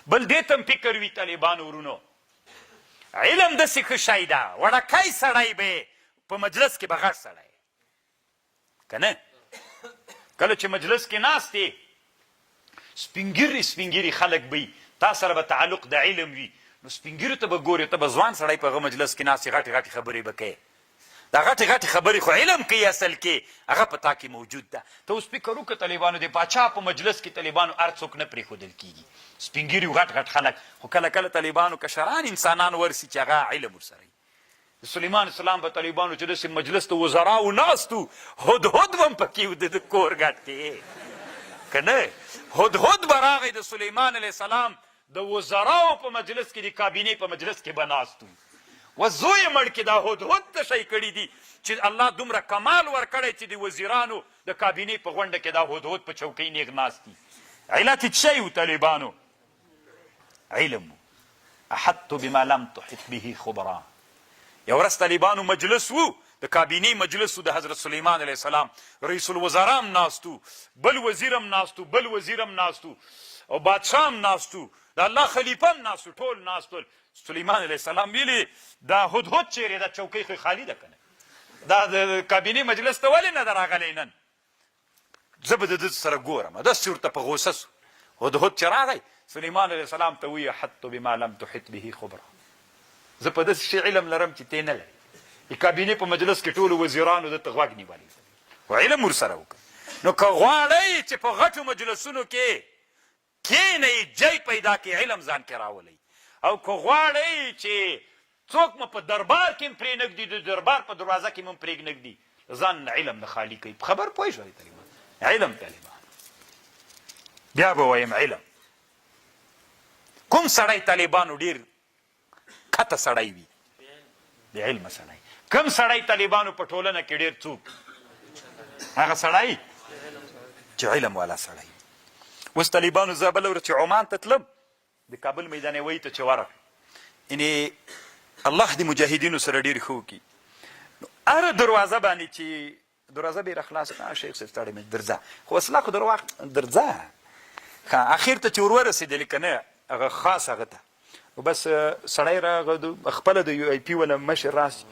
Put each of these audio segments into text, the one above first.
بل دې ته هم فکر وي طالبانو ورونو علم داسې ښه شی ده وړکی سړی به په مجلس کې به غټ سړی که نه کله چې مجلس کې ناست یې سپین ګیري خلک به وي تا سره به تعلق د علم وي نو سپین ګیرو ته به ګورې ته به ځوان سړی په هغه مجلس کې ناست یې غټې خبرې به کوې دا غټې خبرې خو علم کوي اصل کې هغه په تا کې موجود ده ته اوس فکر وکړه طالبانو د پاچا په مجلس کې طالبانو هر څوک نه پرېښودل کېږي سپین ګیري غټ خلک خو کله طالبانو کشران انسانان ورسي چې هغه علم ورسره وي د سلیمان اسلام په طالبانو چې داسې مجلس د وزراو ناست و هدهد به هم پکې و د کور ګټ کې که نه هدهد به راغی د سلیمان علیه السلام د وزراو په مجلس کې د کابینې په مجلس کې به ناست و زوی مړ کې دا هدهد ته شی کړي دي چې الله دومره کمال ورکړی چې د وزیرانو د کابینې په غونډه کې دا هدهد په چوکۍ نیغ ناست دي علت یې څه شی و طالبانو علم احط بما لم تحط به خبرا یو ورځ طالبانو مجلس و د کابینې مجلس و د حضرت سلیمان علیه السلام رئیس الوزرا هم ناست و بل وزیر هم ناست و او بادشاه هم ناست و د الله خلیفه هم ناست و ټول ناست ول سلیمان علیه السلام ویلي دا هدهد چیرې دا چوکۍ خو خالي ده که نه دا د کابینې مجلس ته ولې نه ده راغلی نن زه به د ده سره ګورم داسې ورته په غوسه سو هدهد چې راغی سلیمان علیه السلام ته وایي حط بما لم تحط به خبره زه په داسې شي علم لرم چې تی نه لري د کابینې په مجلس کې ټولو وزیرانو دته غوږ نیولی خو علم ورسره وکړه نو که غواړئ چې په غټو مجلسونو کې کښېنئ جای پیدا کړئ علم ځان کې راولئ او که غواړئ چې څوک مو په دربار کې هم پرېنږدي د دربار په دروازه کې هم پرېږدي ځان علم نه خالي کوي په خبر پوه شوئ طالبان علم بیا به وایم علم کوم سړی طالبانو ډېر کته سړی وي بې علمه سړی کوم سړی طالبانو په ټولنه کې ډېر څوک هغه سړی چې علم والا سړی اوس طالبانو زه بله ورځ چې عمان ته تلم د کابل میدانوي ته چې ورغ یعنې الله د مجاهدینو سره ډېر ښه وکړي نو هره دروازه باندې چې دروازه به یې راخلاصه کړه شیخ صاحب ستړی مې درځه خو اصلا خو درځه اخر ته چې ور ورسېدلې که نه هغه خاص هغه ته بس سړی راغه خپله د یو ای پي ولا مشر راسي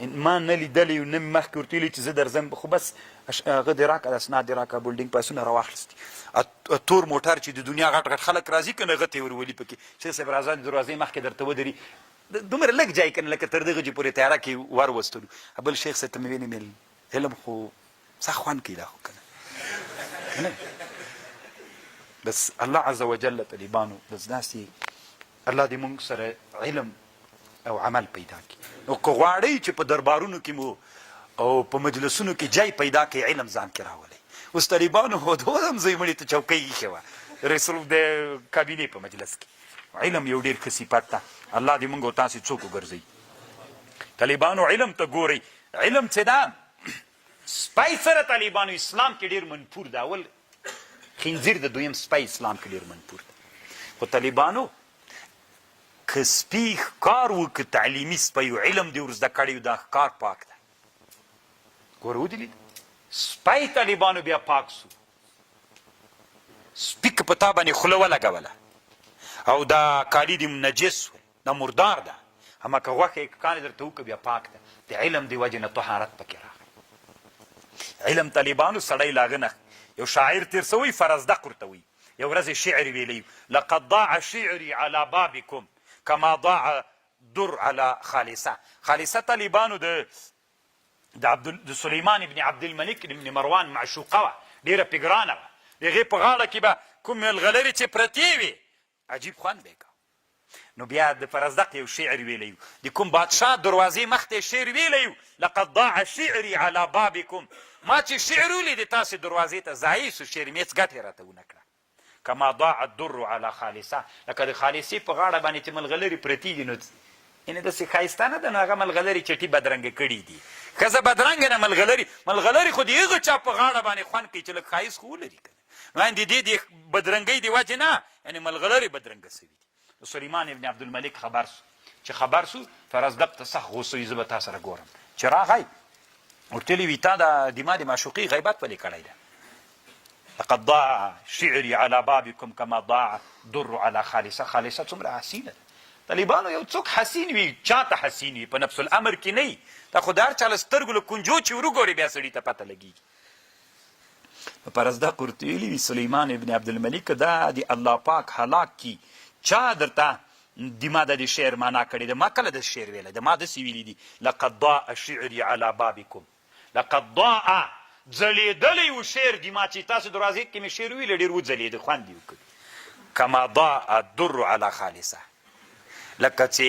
ما نه لیدلی نه مې مخکې ورته ویلي چې زه درځم خو بس هغه دې راکړه اسناد دې راکړه بولډینګ پاسونه راواخلستي تور موټر چې د دنیا غټ خلک راځي که نه هغه ته یې ورولي پکې شیخ صاحب راځه د دروازې مخکې درته ودري دومره لږ جای که نه لکه تر دغه چې پورې تیاره کې ور وستلو بل شیخ صاحب ته مې ویلې علم خو څه خوند کوي دا خو که نه بس الله عز وجل طالبانو بس داسې الله دې موږ سره علم او عمل پیدا کړي نو که غواړئ چې په دربارونو کې مو او په مجلسونو کې جای پیدا کړئ علم ځان کې راولئ اوس طالبانو هدهد هم زوی مړي ته چوکۍ ایښې وه رئیس د کابینې په مجلس کې علم یو ډېر ښه صفت ده الله دې موږ او تاسې څوک وګرځوي طالبانو علم ته ګورئ علم څه ده سپی سره طالبانو اسلام کې ډېر منفور ده اول خنزیر د دویم سپی اسلام کې ډېر منفور ده خو طالبانو که سپي ښکار وکړه تعلیمي سپی و علم دې ور زده کړی دا ښکار پاک ده ګوره ودلید سپی طالبانو بیا پاک سو سپي که په تا باندې خوله ولګوله او دا کالي دې نجس و دا مردار ده اما که غوښه یې کانې درته وکړه بیا پاک ده د علم دې وجې نه طهارت پکې راغی علم طالبانو سړی لاغه نه یو شاعر تیر سوی فرزدق ورته وي یو ورځ شعر ویلی لقد ضاع شعري على بابكم كما ضاع در على خالصه طالبانو د سليمان ابن عبدالملک ابن مروان معشوقه وه ډېره پګرانه وه د هغې په غاړه کې به کوم ملغلرې چې پرتې وې عجیب خوند به یې کوه نو بیا د فرزدق یو شعر ویلی و د کوم بادشاه دروازې مخ ته شعر ویلی و لقد ضاع شعري على بابكم ما چې شعر ولید تاسې دروازې ته ضایع سو شعر مې هېڅ ګټې راته ونه کړه کما ضاع الدر على خالصه لکه د خالصې په غاړه باندې چې ملغلرې پرتې دي نو یعنې داسې ښایسته نه ده نو هغه ملغلرې چټي بدرنګه کړي دي ښځه بدرنګه نه ملغلرې خو د هغه چا په غاړه باندې خوند کوي چې لږ ښایست خو ولري که نه د دې د بدرنګۍ د وجې نه یعنې ملغلرې بدرنګه سوي دي سلیمان ابن عبدالملک خبر سو چې خبر سو فرزدق ته سخت غوسه وي زه به تا سره ګورم چې راغی ورته ویلي وي تا د ما د معشوقۍ غیبت ولې کړی ده لقد ضاع شعري على بابكم كما ضاع در على خالصه. خالصه څومره حسینه. طالبانو یو څوک حسین وي، چاته حسین وي، په نفس الامر کې نه وي. دا خو د هر چا له سترګو له کنجو چې ورګوري بیا سړي ته پته لګېږي. په رزدق ورته ویلي وي سلیمان ابن عبدالملک دا د الله پاک هلاک کی. چا درته د ما د شعر معنا کړې ده؟ ما کله د شعر ویلی ده؟ ما داسې ویلي دي لقد ضاع شعري على بابكم. لقد ضاع ځلېدلی و شعر د ما چې تاسو دروازې کې مې شعر ویلی ډېر وځلېده، خوند یې وکړ. کما ضاع الدر على خالصه. لکه چې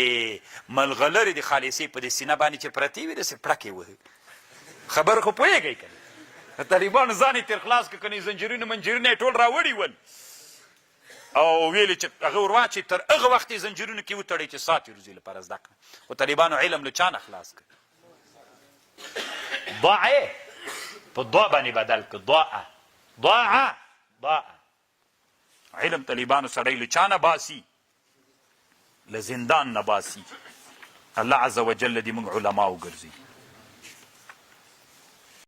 ملغلرې د خالصې په دې سینه باندې چې پرتې وي داسې پړکې وهي. خبر خو پوهېږئ که نه؟ طالبانو ځان یې تېر خلاص کړه، که نه زنجیرونه منجیرونه یې ټول راوړي ول او ویلې چې هغه ور واچوي، تر هغه وخت یې زنجیرونو کې وتړئ چې سات یې روزي لپاره زده کړه. خو طالبانو علم له چا نه خلاص کړ؟ ضاع یې په ضا باندې بدل کړ. ضاع علم طالبانو سړی له چا نه باسي؟ له زندان نه باسي. الله عز وجل دې موږ علما وګرځي.